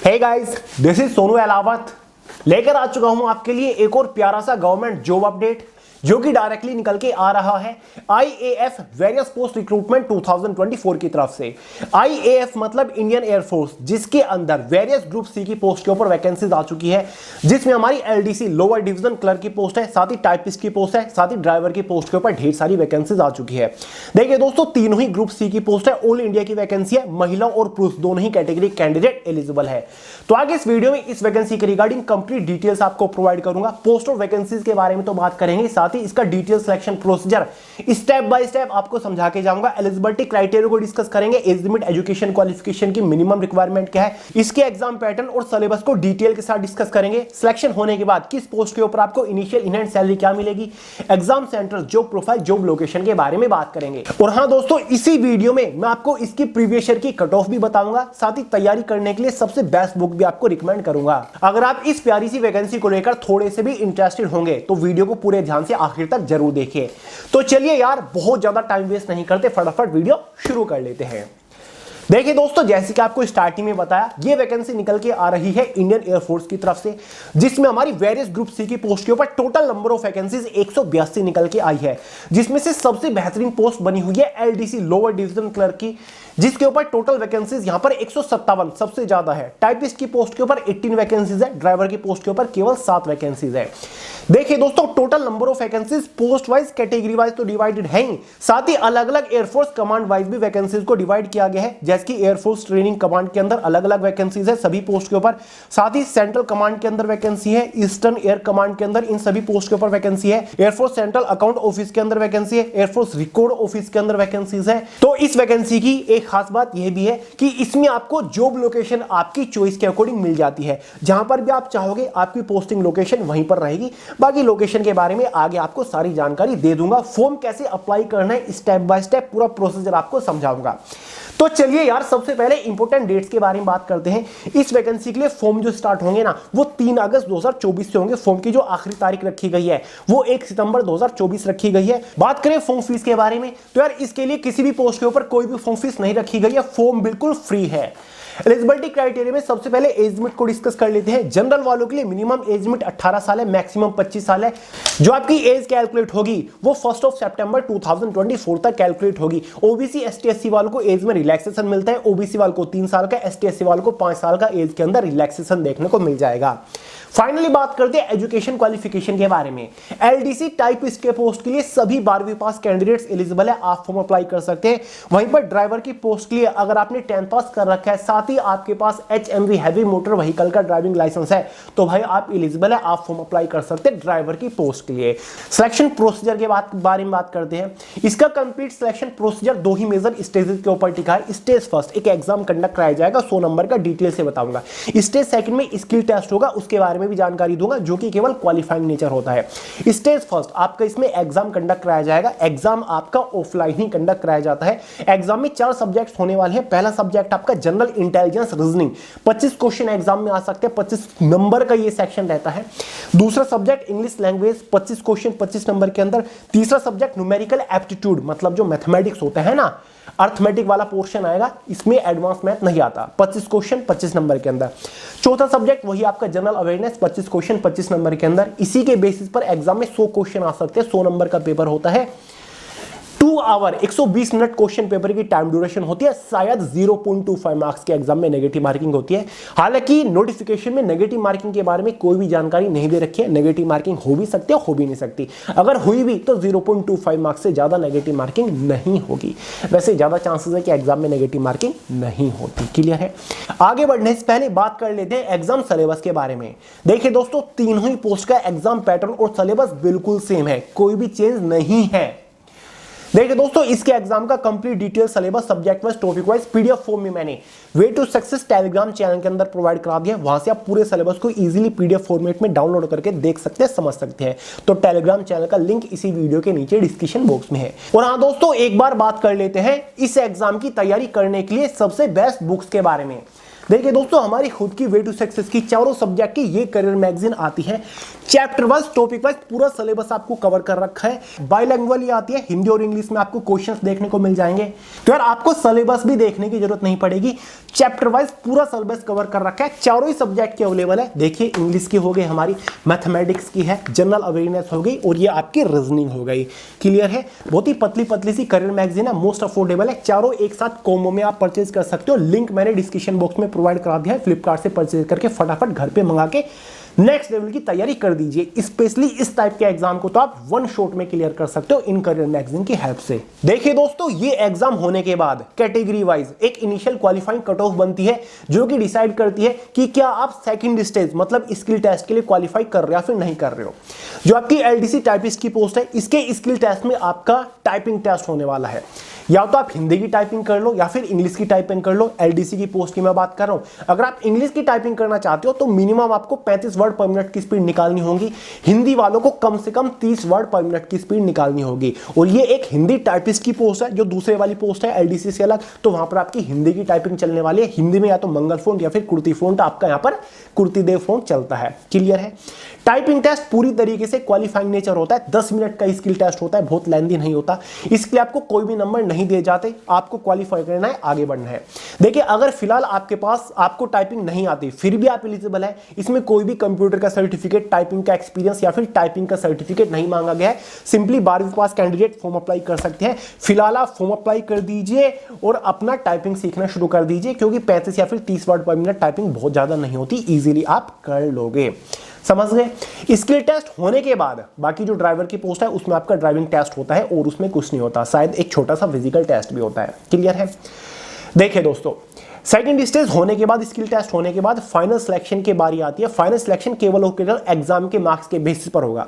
Hey guys, this is Sonu Alawat लेकर आ चुका हूं आपके लिए एक और प्यारा सा गवर्नमेंट जॉब अपडेट जो कि डायरेक्टली निकल के आ रहा है आईएएफ वेरियस पोस्ट रिक्रूटमेंट 2024 की तरफ से। आईएएफ मतलब इंडियन एयरफोर्स, जिसके अंदर वेरियस ग्रुप सी की पोस्ट के ऊपर वैकेंसीज आ चुकी है, जिसमें हमारी एलडीसी लोअर डिवीजन क्लर्क की पोस्ट है, साथ ही टाइपिस्ट की पोस्ट है, साथ ही ड्राइवर की पोस्ट के ऊपर ढेर सारी वैकेंसीज आ चुकी है। देखिए दोस्तों, तीनों ही ग्रुप सी की पोस्ट है, ऑल इंडिया की वैकेंसी है, महिला और पुरुष दोनों ही कैटेगरी कैंडिडेट एलिजिबल है। तो आगे इस वीडियो में इस वैकेंसी के रिगार्डिंग कंप्लीट डिटेल्स आपको प्रोवाइड करूंगा। पोस्ट और वैकेंसीज के बारे में तो बात करेंगे, साथ ही इसका detail selection procedure step by step आपको समझा के जाऊंगा। एलिजिबिलिटी क्राइटेरिया को डिस्कस करेंगे, एज लिमिट, एजुकेशन क्वालिफिकेशन की मिनिमम रिक्वायरमेंट क्या है, इसके एग्जाम पैटर्न और सिलेबस को डिटेल के साथ डिस्कस करेंगे। सिलेक्शन होने के बाद किस पोस्ट के ऊपर आपको इनिशियल इन हैंड सैलरी क्या मिलेगी, exam centre, job profile, job location के बारे में बात करेंगे। और हां दोस्तों, इसी वीडियो में मैं आपको इसकी प्रीवियस ईयर की कट ऑफ भी बताऊंगा, साथ ही तैयारी करने के लिए सबसे बेस्ट बुक भी आपको रिकमेंड करूंगा। अगर आप इस प्यारी सी वैकेंसी को लेकर थोड़े से भी इंटरेस्टेड होंगे तो वीडियो को पूरे ध्यान से आखिर तक जरूर देखिए। तो चलिए यार, बहुत ज्यादा टाइम वेस्ट नहीं करते, फटाफट वीडियो शुरू कर लेते हैं। देखिए दोस्तों, जैसे कि आपको स्टार्टिंग में बताया, ये वैकेंसी निकल के आ रही है इंडियन एयरफोर्स की तरफ से, जिसमें हमारी वेरियस ग्रुप सी की पोस्ट के ऊपर टोटल नंबर ऑफ वैकेंसीज 182 निकल के आई है, जिसमें से सबसे बेहतरीन पोस्ट बनी हुई है एलडीसी लोअर डिवीजन क्लर्क की, जिसके ऊपर टोटल वैकेंसीज यहां पर 157 सबसे ज्यादा है। टाइपिस्ट की पोस्ट के ऊपर 18 वैकेंसीज है, ड्राइवर की पोस्ट के ऊपर केवल 7 वैकेंसीज है। देखिए दोस्तों, total number of vacancies post wise, category wise तो डिवाइडेड है ही, साथ ही अलग अलग एयरफोर्स कमांड वाइज भी वैकेंसीज को डिवाइड किया गया है। जैसे कि एयरफोर्स ट्रेनिंग कमांड के अंदर अलग अलग वैकेंसीज है सभी पोस्ट के ऊपर, साथ ही सेंट्रल कमांड के अंदर वैकेंसी है, ईस्टर्न एयर कमांड के अंदर इन सभी पोस्ट के ऊपर वैकेंसी है, एयरफोर्स सेंट्रल अकाउंट ऑफिस के अंदर वैकेंसी है, एयरफोर्स रिकॉर्ड ऑफिस के अंदर वैकेंसीज है। तो इस वैकेंसी की एक खास बात यह भी है कि इसमें आपको जॉब लोकेशन आपकी चॉइस के अकॉर्डिंग मिल जाती है, जहां पर भी आप चाहोगे आपकी पोस्टिंग लोकेशन वहीं पर रहेगी। बाकी लोकेशन के बारे में आगे आपको सारी जानकारी दे दूंगा, फॉर्म कैसे अप्लाई करना है स्टेप बाय स्टेप पूरा प्रोसीजर आपको समझाऊंगा। तो चलिए यार, सबसे पहले इंपॉर्टेंट डेट्स के बारे में बात करते हैं। इस वैकेंसी के लिए फॉर्म जो स्टार्ट होंगे ना, वो 3 अगस्त 2024 से होंगे। फॉर्म की जो आखिरी तारीख रखी गई है वो 1 सितंबर 2024 रखी गई है। बात करें फॉर्म फीस के बारे में, तो यार इसके लिए किसी भी पोस्ट के ऊपर कोई भी फॉर्म फीस नहीं रखी गई है, फॉर्म बिल्कुल फ्री है। एलिजिबिलिटी क्राइटेरिया में सबसे पहले एज लिमिट को डिस्कस कर लेते हैं। जनरल वालों के लिए मिनिमम एज लिमिट 18 साल है, मैक्सिमम 25 साल है। जो आपकी एज कैलकुलेट होगी वो 1 सितंबर 2024 तक कैलकुलेट होगी। ओबीसी एसटी एससी वालों को एज में रिलैक्सेशन मिलता है, ओबीसी वालों को 3 साल का, एसटी एससी वालों को 5 साल का एज के अंदर रिलैक्सेशन देखने को मिल जाएगा। फाइनली बात करते हैं एजुकेशन क्वालिफिकेशन के बारे में। एलडीसी टाइपिस्ट के पोस्ट के लिए सभी 12वीं पास कैंडिडेट्स एलिजिबल है, आप फॉर्म अप्लाई कर सकते हैं। वहीं पर ड्राइवर की पोस्ट के लिए अगर आपने 10th पास कर रखा है, साथ ही आपके पास एचएमवी हैवी मोटर व्हीकल का ड्राइविंग लाइसेंस है, तो भाई आप एलिजिबल है, आप फॉर्म अप्लाई कर सकते हैं ड्राइवर की पोस्ट के लिए। सिलेक्शन प्रोसीजर के बारे में बात करते हैं। इसका कंप्लीट सिलेक्शन प्रोसीजर 2 ही मेजर स्टेजेस के ऊपर टिका है। स्टेज फर्स्ट, एक एग्जाम कंडक्ट कराया जाएगा, 100 नंबर का, डिटेल से बताऊंगा। स्टेज सेकंड में स्किल टेस्ट होगा, उसके बारे में भी जानकारी दूंगा, जो कि केवल क्वालिफाइंग नेचर होता है। स्टेज फर्स्ट आपका इसमें एग्जाम कंडक्ट कराया जाएगा। एग्जाम आपका ऑफलाइन ही कंडक्ट कराया जाता है। एग्जाम में 4 सब्जेक्ट्स होने वाले हैं। पहला सब्जेक्ट आपका general intelligence reasoning, 25 question exam में आ सकते हैं, 25 नंबर का ये सेक्शन रहता है। दूसरा subject English language, 25 question 25 number के अंदर। तीसरा सब्जेक्ट न्यूमेरिकल एप्टीट्यूड, मतलब जो मैथमेटिक्स होता है ना, अर्थमेटिक वाला पोर्शन आएगा, इसमें एडवांस मैथ नहीं आता, 25 क्वेश्चन 25 नंबर के अंदर। चौथा सब्जेक्ट वही आपका जनरल अवेयरनेस, 25 क्वेश्चन 25 नंबर के अंदर। इसी के बेसिस पर एग्जाम में 100 क्वेश्चन आ सकते हैं, 100 नंबर का पेपर होता है। 2 आवर 120 मिनट क्वेश्चन पेपर की टाइम ड्यूरेशन होती है। शायद 0.25 मार्क्स के एग्जाम में नेगेटिव मार्किंग होती है। हालांकि नोटिफिकेशन में नेगेटिव मार्किंग के बारे में कोई भी जानकारी नहीं दे रखी है। नेगेटिव मार्किंग हो भी सकती है, हो भी नहीं सकती। अगर हुई भी तो 0.25 मार्क्स से ज्यादा नेगेटिव मार्किंग नहीं होगी। वैसे ज्यादा चांसेस है कि एग्जाम में नेगेटिव मार्किंग नहीं होती। क्लियर है? आगे बढ़ने से पहले बात कर लेते हैं एग्जाम सिलेबस के बारे में। देखिए दोस्तों, तीनों ही पोस्ट का एग्जाम पैटर्न और सिलेबस बिल्कुल सेम है, कोई भी चेंज नहीं है। देखिए दोस्तों, इसके एग्जाम का complete detail syllabus subject wise, topic wise PDF form में मैंने way to success Telegram channel के अंदर प्रोवाइड करा दिया। वहां से आप पूरे सिलेबस को इजीली पीडीएफ फॉर्मेट में डाउनलोड करके देख सकते हैं, समझ सकते हैं। तो टेलीग्राम चैनल का लिंक इसी वीडियो के नीचे डिस्क्रिप्शन बॉक्स में है। और हाँ दोस्तों, एक बार बात कर लेते हैं इस एग्जाम की तैयारी करने के लिए सबसे बेस्ट बुक्स के बारे में। देखिए दोस्तों, हमारी खुद की वे टू सक्सेस की चारों सब्जेक्ट की ये करियर मैगजीन आती है। चैप्टर वाइज, टॉपिक वाइज पूरा सिलेबस आपको कवर कर रखा है। बाइलिंगुअल ये आती है, हिंदी और इंग्लिश में आपको क्वेश्चंस देखने को मिल जाएंगे। तो यार आपको सिलेबस भी देखने की जरूरत नहीं पड़ेगी, चैप्टर वाइज पूरा सिलेबस कवर कर रखा है। चारों ही सब्जेक्ट के अवेलेबल है। देखिए, इंग्लिश की हो गई, हमारी मैथमेटिक्स की है, जनरल अवेयरनेस हो गई और ये आपकी रीजनिंग हो गई। क्लियर है? बहुत ही पतली पतली सी करियर मैगजीन है, मोस्ट अफोर्डेबल है। चारों एक साथ कॉम्बो में आप परचेज कर सकते हो। लिंक मैंने डिस्क्रिप्शन बॉक्स में प्रोवाइड करा दिया है। फ्लिपकार्ट से परचेज करके फटाफट घर पे मंगा के नेक्स्ट लेवल की तैयारी कर दीजिए। स्पेशली इस टाइप के एग्जाम को तो आप वन शॉट में क्लियर कर सकते हो इन करियर मैगजीन की हेल्प से। देखिए दोस्तों, ये एग्जाम होने के बाद कैटेगरी वाइज एक इनिशियल क्वालिफाइंग कट ऑफ बनती है, जो कि डिसाइड करती है कि क्या आप सेकंड स्टेज मतलब स्किल टेस्ट के लिए क्वालिफाई कर रहे हो या फिर नहीं कर रहे हो। जो आपकी एलडीसी टाइपिस्ट की पोस्ट है, इसके स्किल टेस्ट में आपका टाइपिंग टेस्ट होने वाला है। या तो आप हिंदी की टाइपिंग कर लो या फिर इंग्लिश की टाइपिंग कर लो। एलडीसी की पोस्ट की मैं बात कर रहा हूं। अगर आप इंग्लिश की टाइपिंग करना चाहते हो तो मिनिमम आपको 35 वर्ड पर मिनट की स्पीड निकालनी होगी। हिंदी वालों को कम से कम 30 वर्ड पर मिनट की स्पीड निकालनी होगी। और ये एक हिंदी टाइपिस्ट की पोस्ट है, जो दूसरे वाली पोस्ट है एलडीसी से अलग। तो वहां पर आपकी हिंदी की टाइपिंग चलने वाली है। हिंदी में या तो मंगल फोंट या फिर कुर्ती फोंट, आपका यहां पर कुर्तीदेव फोंट चलता है। क्लियर है? टाइपिंग टेस्ट पूरी तरीके से क्वालिफाइंग नेचर होता है। 10 मिनट का स्किल टेस्ट होता है, बहुत लेंथी नहीं होता। इसके लिए आपको कोई भी नंबर नहीं दिए जाते, आपको क्वालिफाई करना है, आगे बढ़ना है। देखिए, अगर फिलहाल आपके पास आपको टाइपिंग नहीं आती फिर भी आप एलिजिबल है। इसमें कोई भी कंप्यूटर का सर्टिफिकेट, टाइपिंग का एक्सपीरियंस या फिर टाइपिंग का सर्टिफिकेट नहीं मांगा गया है। सिंपली 12वीं पास कैंडिडेट फॉर्म अप्लाई कर सकते हैं। फिलहाल आप फॉर्म अप्लाई कर दीजिए और अपना टाइपिंग सीखना शुरू कर दीजिए, क्योंकि 35 या फिर 30 वर्ड पर मिनट टाइपिंग बहुत ज्यादा नहीं होती, इजीली आप कर लोगे। समझ गए? स्किल टेस्ट होने के बाद बाकी जो ड्राइवर की पोस्ट है उसमें आपका ड्राइविंग टेस्ट होता है और उसमें कुछ नहीं होता, शायद एक छोटा सा फिजिकल टेस्ट भी होता है। क्लियर है? देखिए दोस्तों, सेकंड स्टेज होने के बाद, स्किल टेस्ट होने के बाद फाइनल सिलेक्शन की बारी आती है। फाइनल सिलेक्शन केवल और केवल एग्जाम के मार्क्स के बेसिस पर होगा।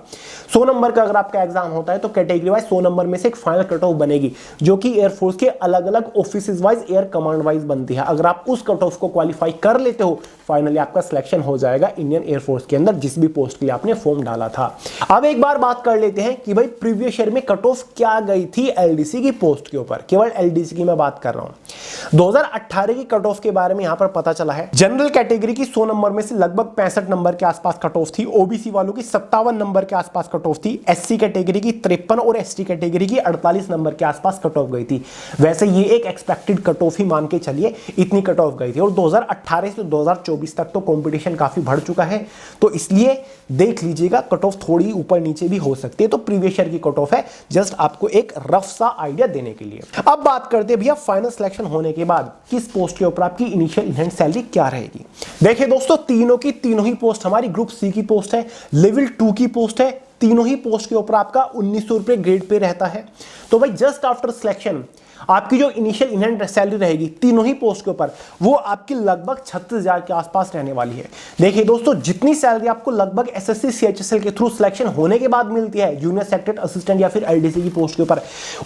100 नंबर का अगर आपका एग्जाम होता है तो कैटेगरी वाइज 100 नंबर में से एक फाइनल कट ऑफ बनेगी, जो कि एयरफोर्स के अलग अलग office wise, air command wise बनती है। अगर आप उस कट ऑफ को क्वालिफाई कर लेते हो, फाइनली आपका सिलेक्शन हो जाएगा इंडियन एयरफोर्स के अंदर, जिस भी पोस्ट के लिए आपने फॉर्म डाला था। अब एक बार बात कर लेते हैं कि भाई प्रीवियस ईयर में कट ऑफ क्या गई थी एलडीसी की पोस्ट के ऊपर। केवल एलडीसी की मैं बात कर रहा हूं। 2018 की कट ऑफ के बारे में यहां पर पता चला है। जनरल कैटेगरी की 100 नंबर में से लगभग 65 नंबर के आसपास कट ऑफ थी। ओबीसी वालों की 57 नंबर के आसपास कट ऑफ थी। एससी कैटेगरी की 53 और एसटी कैटेगरी की 48 नंबर के आसपास कट ऑफ गई थी। वैसे ये एक एक्सपेक्टेड कट ऑफ ही मान के चलिए, इतनी कट ऑफ गई थी। और 2018 से 2024 तक तो कंपटीशन काफी बढ़ चुका है, तो इसलिए देख लीजिएगा कट ऑफ थोड़ी ऊपर नीचे भी हो सकती है। तो प्रीवियस ईयर की कट ऑफ है, जस्ट आपको एक रफ सा आइडिया देने के लिए। अब बात करते हैं भैया फाइनल सिलेक्शन होने के बाद किस पोस्ट के ऊपर आपकी इनिशियल इनहैंड सैलरी क्या रहेगी। देखिए दोस्तों, तीनों की तीनों ही पोस्ट हमारी ग्रुप सी की पोस्ट है, लेवल 2 की पोस्ट है। तीनों ही पोस्ट के ऊपर आपका 1900 रुपए ग्रेड पे रहता है। तो भाई जस्ट आफ्टर सिलेक्शन आपकी जो इनिशियल इनहैंड सैलरी रहेगी तीनों ही पोस्ट के ऊपर, वो आपकी लगभग 36,000 के आसपास रहने वाली है। देखिए दोस्तों, जितनी सैलरी आपको लगभग एसएससी सीएचएसएल के थ्रू सिलेक्शन होने के बाद मिलती है जूनियर सेक्रेटरी असिस्टेंट या फिर एलडीसी की पोस्ट के ऊपर,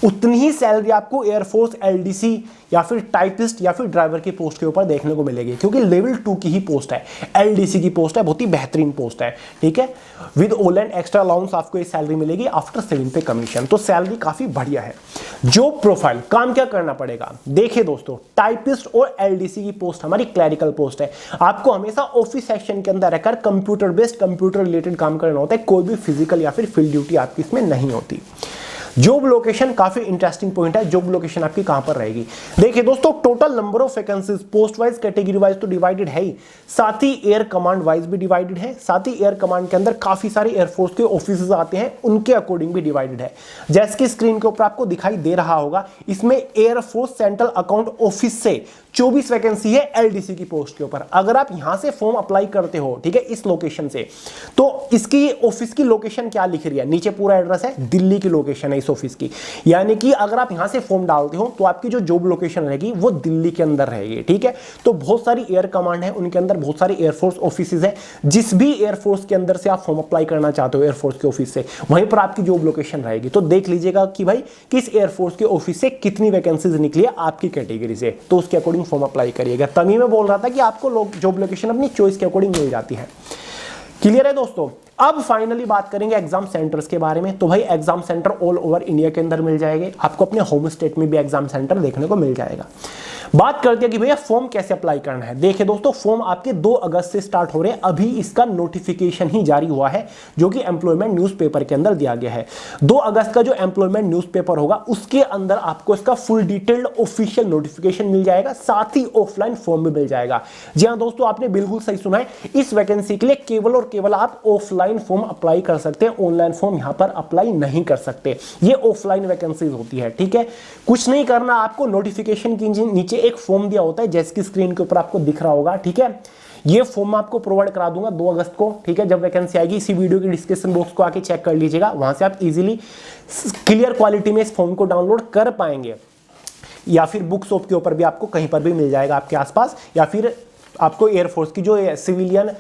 उतनी ही सैलरी आपको एयरफोर्स एलडीसी या फिर टाइपिस्ट या फिर ड्राइवर की पोस्ट के ऊपर देखने को मिलेगी, क्योंकि लेवल 2 की ही पोस्ट है, एलडीसी की पोस्ट है, बहुत ही बेहतरीन पोस्ट है। ठीक है, with all and extra allowance आपको ये सैलरी मिलेगी आफ्टर 7 पे कमीशन। तो सैलरी काफी बढ़िया है। जॉब प्रोफाइल, काम क्या करना पड़ेगा। देखिए दोस्तों, टाइपिस्ट और एलडीसी की पोस्ट हमारी क्लरिकल पोस्ट है। आपको हमेशा ऑफिस सेक्शन के अंदर रहकर कंप्यूटर बेस्ड, कंप्यूटर रिलेटेड काम करना होता है। कोई भी फिजिकल या फिर फील्ड ड्यूटी आपकी इसमें नहीं होती। जॉब लोकेशन काफी इंटरेस्टिंग पॉइंट है। जॉब लोकेशन आपकी कहां पर रहेगी। देखिए दोस्तों, total number of vacancies post wise category wise तो डिवाइडेड है ही, साथ ही एयर कमांड वाइज भी डिवाइडेड है। साथ ही एयर कमांड के अंदर काफी सारे एयरफोर्स के ऑफिस आते हैं, उनके अकॉर्डिंग भी डिवाइडेड है। जैसे कि स्क्रीन के ऊपर आपको दिखाई दे रहा होगा, इसमें एयरफोर्स सेंट्रल अकाउंट ऑफिस से 24 वैकेंसी है एलडीसी की पोस्ट के ऊपर। अगर आप यहां से फॉर्म अप्लाई करते हो, ठीक है, इस लोकेशन से, तो इसकी ऑफिस की लोकेशन क्या लिख रही है, नीचे पूरा एड्रेस है, दिल्ली की लोकेशन है इस ऑफिस की। यानी कि अगर आप यहां से फॉर्म डालते हो तो आपकी जो जॉब लोकेशन रहेगी वो दिल्ली के अंदर रहेगी। ठीक है, तो बहुत सारी एयर कमांड है, उनके अंदर बहुत सारी एयरफोर्स ऑफिसेज है। जिस भी एयरफोर्स के अंदर से आप फॉर्म अप्लाई करना चाहते हो एयरफोर्स के ऑफिस से, वहीं पर आपकी जॉब लोकेशन रहेगी। तो देख लीजिएगा कि भाई किस एयरफोर्स के ऑफिस से कितनी वैकेंसीज निकली है आपकी कैटेगरी से, तो उसके अकॉर्डिंग फॉर्म अप्लाई करिएगा। तभी मैं बोल रहा था कि आपको जॉब लोकेशन अपनी चॉइस के अकॉर्डिंग मिल जाती है। क्लियर है दोस्तों। अब फाइनली बात करेंगे एग्जाम सेंटर्स के बारे में। तो भाई exam centre all over India के अंदर मिल जाएंगे आपको, अपने होम स्टेट में भी एग्जाम सेंटर देखने को मिल जाएगा। बात करते हैं कि भैया फॉर्म कैसे अप्लाई करना है। देखिए दोस्तों, फॉर्म आपके 2 अगस्त से स्टार्ट हो रहे हैं। अभी इसका नोटिफिकेशन ही जारी हुआ है जो कि एम्प्लॉयमेंट न्यूज़पेपर के अंदर दिया गया है। 2 अगस्त का जो एम्प्लॉयमेंट न्यूज़पेपर होगा उसके अंदर आपको इसका फुल डिटेल्ड ऑफिशियल नोटिफिकेशन मिल जाएगा, साथ ही ऑफलाइन फॉर्म भी मिल जाएगा। जी हाँ दोस्तों, आपने बिल्कुल सही सुना है। इस वैकेंसी के लिए केवल और केवल आप ऑफलाइन फॉर्म अप्लाई कर सकते हैं, ऑनलाइन फॉर्म यहां पर अप्लाई नहीं कर सकते। ये ऑफलाइन वैकेंसीज होती है, ठीक है। कुछ नहीं करना, आपको नोटिफिकेशन के नीचे एक फॉर्म दिया होता है जैसे कि स्क्रीन के ऊपर आपको दिख रहा होगा, ठीक है। ये फॉर्म आपको प्रोवाइड करा दूंगा 2 अगस्त को, ठीक है। जब वैकेंसी आएगी इसी वीडियो की डिस्क्रिप्शन बॉक्स को आके चेक कर लीजिएगा, वहां से आप इजीली क्लियर क्वालिटी में इस फॉर्म को डाउनलोड कर पाएंगे, या फिर बुक शॉप के ऊपर भी आपको कहीं पर भी मिल जाएगा आपके आसपास, या फिर आपको एयरफोर्स की जो सिविलियन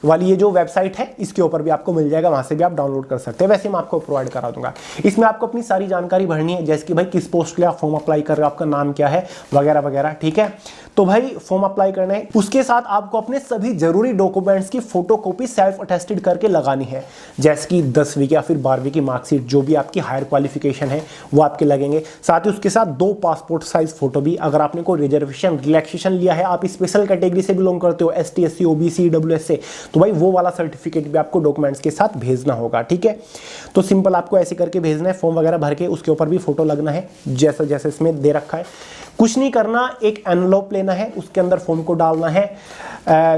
वाली ये जो वेबसाइट है इसके ऊपर भी आपको मिल जाएगा, वहां से भी आप डाउनलोड कर सकते हैं। वैसे मैं आपको प्रोवाइड करा दूंगा। इसमें आपको अपनी सारी जानकारी भरनी है, जैसे कि भाई किस पोस्ट के लिए आप फॉर्म अप्लाई कर रहे हो, आपका नाम क्या है, वगैरह वगैरह, ठीक है। तो भाई फॉर्म अप्लाई करना है, उसके साथ आपको अपने सभी जरूरी डॉक्यूमेंट्स की फोटोकॉपी सेल्फ अटेस्टेड करके लगानी है, जैसे कि 10वीं या फिर 12वीं की मार्कशीट, जो भी आपकी हायर क्वालिफिकेशन है वो आपके लगेंगे। साथ ही उसके साथ 2 पासपोर्ट साइज फोटो भी, अगर आपने कोई रिजर्वेशन रिलैक्सेशन लिया है, आप स्पेशल कैटेगरी से बिलोंग करते हो, ST SC OBC EWS से, तो भाई वो वाला सर्टिफिकेट भी आपको डॉक्यूमेंट्स के साथ भेजना होगा, ठीक है। तो सिंपल आपको ऐसे करके भेजना है, फॉर्म वगैरह भर के उसके ऊपर भी फोटो लगना है जैसा जैसे इसमें दे रखा है। कुछ नहीं करना, एक एनवलप लेना है, उसके अंदर फॉर्म को डालना है।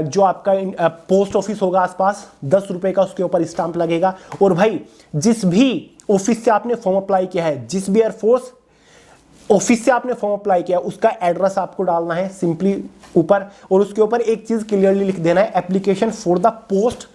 जो आपका पोस्ट ऑफिस होगा आसपास, 10 रुपए का उसके ऊपर स्टाम्प लगेगा। और भाई जिस भी ऑफिस से आपने फॉर्म अप्लाई किया है, जिस भी एयरफोर्स ऑफिस से आपने फॉर्म अप्लाई किया, उसका एड्रेस आपको डालना है सिंपली ऊपर, और उसके ऊपर एक चीज क्लियरली लिख देना है, application for the post,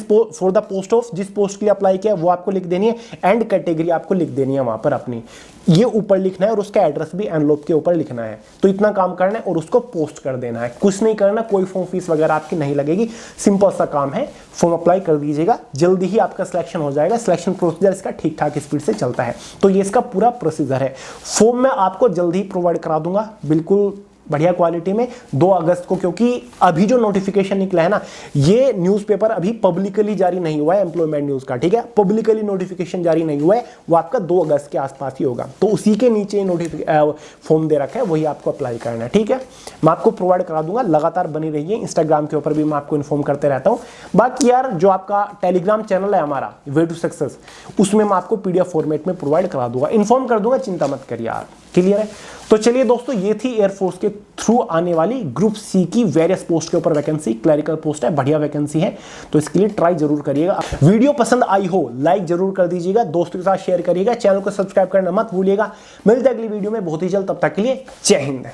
for the post of जिस पोस्ट के लिए अप्लाई किया वो आपको लिख देनी है, एंड कैटेगरी आपको लिख देनी है वहां पर अपनी, ये ऊपर लिखना है, और उसका एड्रेस भी एनवलप के ऊपर लिखना है। तो इतना काम करना है और उसको पोस्ट कर देना है। कुछ नहीं करना, कोई फॉर्म फीस वगैरह आपकी नहीं लगेगी, सिंपल सा काम है। फॉर्म अप्लाई कर दीजिएगा, जल्दी ही आपका सिलेक्शन हो जाएगा। सिलेक्शन प्रोसीजर इसका ठीक ठाक स्पीड से चलता है। तो ये इसका पूरा प्रोसीजर है। फॉर्म मैं आपको जल्दी ही प्रोवाइड करा दूंगा, बिल्कुल बढ़िया क्वालिटी में, 2 अगस्त को, क्योंकि अभी जो नोटिफिकेशन निकला है ना, ये न्यूज़पेपर अभी पब्लिकली जारी नहीं हुआ है एम्प्लॉयमेंट न्यूज़ का, ठीक है। पब्लिकली नोटिफिकेशन जारी नहीं हुआ है, वो आपका 2 अगस्त के आसपास ही होगा। तो उसी के नीचे फॉर्म दे रखा है, वही आपको अप्लाई करना है, ठीक है। मैं आपको प्रोवाइड करा दूंगा, लगातार बनी रहिए। इंस्टाग्राम के ऊपर भी मैं आपको इन्फॉर्म करते रहता हूँ। बाकी यार जो आपका टेलीग्राम चैनल है हमारा वे टू सक्सेस, उसमें मैं आपको PDF फॉर्मेट में प्रोवाइड करा दूंगा, इन्फॉर्म कर दूंगा, चिंता मत करिए आप। क्लियर है। तो चलिए दोस्तों, ये थी एयरफोर्स के थ्रू आने वाली ग्रुप C की वेरियस पोस्ट के ऊपर वैकेंसी। क्लरिकल पोस्ट है, बढ़िया वैकेंसी है, तो इसके लिए ट्राई जरूर करिएगा। वीडियो पसंद आई हो लाइक जरूर कर दीजिएगा, दोस्तों के साथ शेयर करिएगा, चैनल को सब्सक्राइब करना मत भूलिएगा। मिलते हैं अगली वीडियो में बहुत ही जल्द, तब तक के लिए जय हिंद।